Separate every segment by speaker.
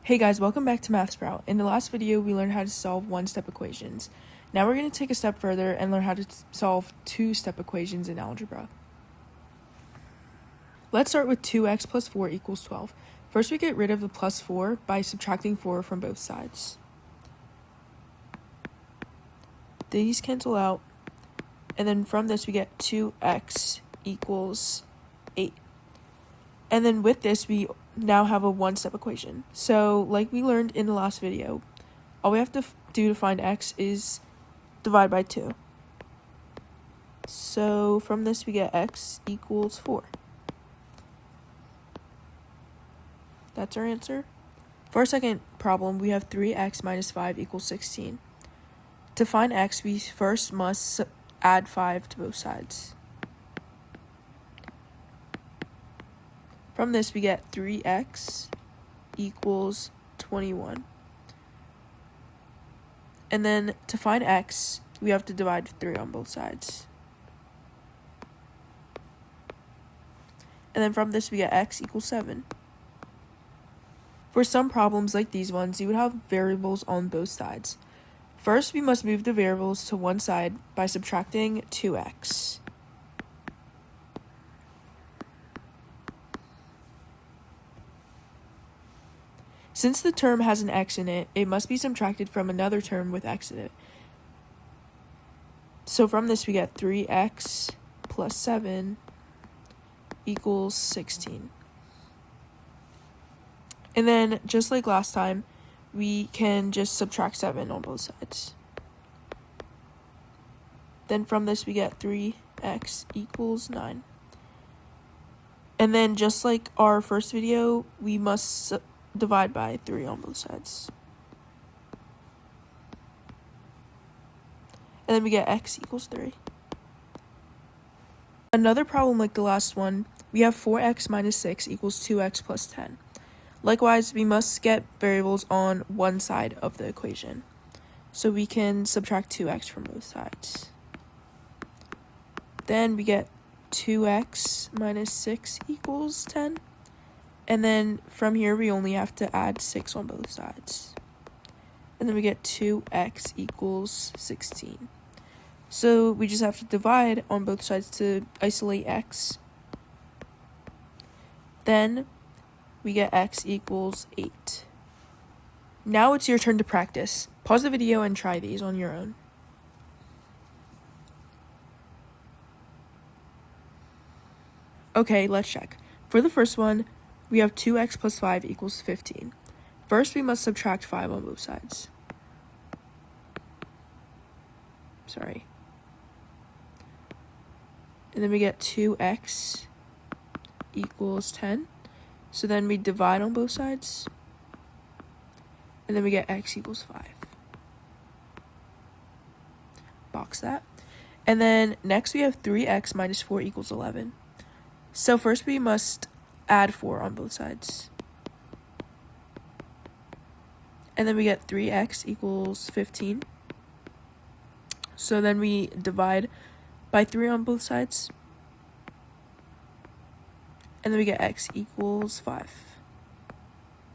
Speaker 1: Hey guys, welcome back to Math Sprout. In the last video, we learned how to solve one-step equations. Now we're going to take a step further and learn how to solve two-step equations in algebra. Let's start with 2x plus 4 equals 12. First, we get rid of the plus 4 by subtracting 4 from both sides. These cancel out, and then from this we get 2x equals 8. And then with this, we now have a one-step equation. So like we learned in the last video, all we have to do to find x is divide by 2. So from this, we get x equals 4. That's our answer. For our second problem, we have 3x minus 5 equals 16. To find x, we first must add 5 to both sides. From this, we get 3x equals 21. And then to find x, we have to divide 3 on both sides. And then from this, we get x equals 7. For some problems like these ones, you would have variables on both sides. First, we must move the variables to one side by subtracting 2x. Since the term has an x in it, it must be subtracted from another term with x in it. So from this, we get 3x plus 7 equals 16. And then, just like last time, we can just subtract 7 on both sides. Then from this, we get 3x equals 9. And then, just like our first video, we must divide by 3 on both sides. And then we get x equals 3. Another problem like the last one, we have 4x minus 6 equals 2x plus 10. Likewise, we must get variables on one side of the equation. So we can subtract 2x from both sides. Then we get 2x minus 6 equals 10. And then from here, we only have to add 6 on both sides. And then we get 2x equals 16. So we just have to divide on both sides to isolate x. Then we get x equals 8. Now it's your turn to practice. Pause the video and try these on your own. Okay, let's check. For the first one, we have 2x plus 5 equals 15. First, we must subtract 5 on both sides. And then we get 2x equals 10. So then we divide on both sides. And then we get x equals 5. Box that. And then next we have 3x minus 4 equals 11. So first we must add 4 on both sides. And then we get 3x equals 15. So then we divide by 3 on both sides. And then we get x equals 5.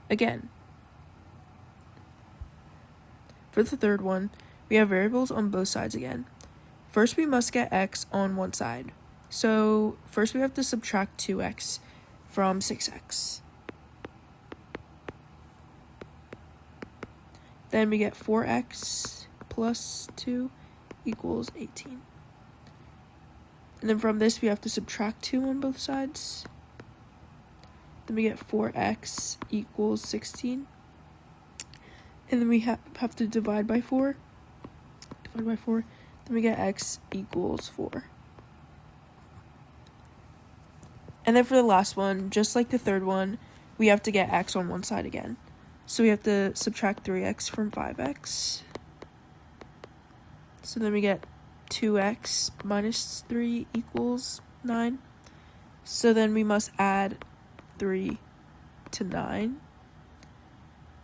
Speaker 1: Again. For the third one, we have variables on both sides again. First, we must get x on one side. So first we have to subtract 2x from 6x. Then we get 4x plus 2 equals 18. And then from this, we have to subtract 2 on both sides. Then we get 4x equals 16. And then we have to divide by 4. Then we get x equals 4. And then for the last one, just like the third one, we have to get x on one side again. So we have to subtract 3x from 5x. So then we get 2x minus 3 equals 9. So then we must add 3 to 9.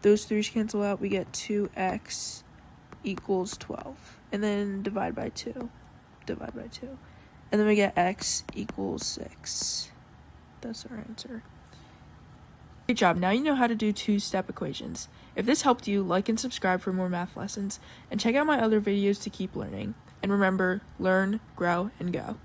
Speaker 1: Those 3's cancel out. We get 2x equals 12. And then divide by 2. And then we get x equals 6. That's our answer. Great job, now you know how to do two-step equations. If this helped you, like and subscribe for more math lessons, and check out my other videos to keep learning. And remember, learn, grow, and go.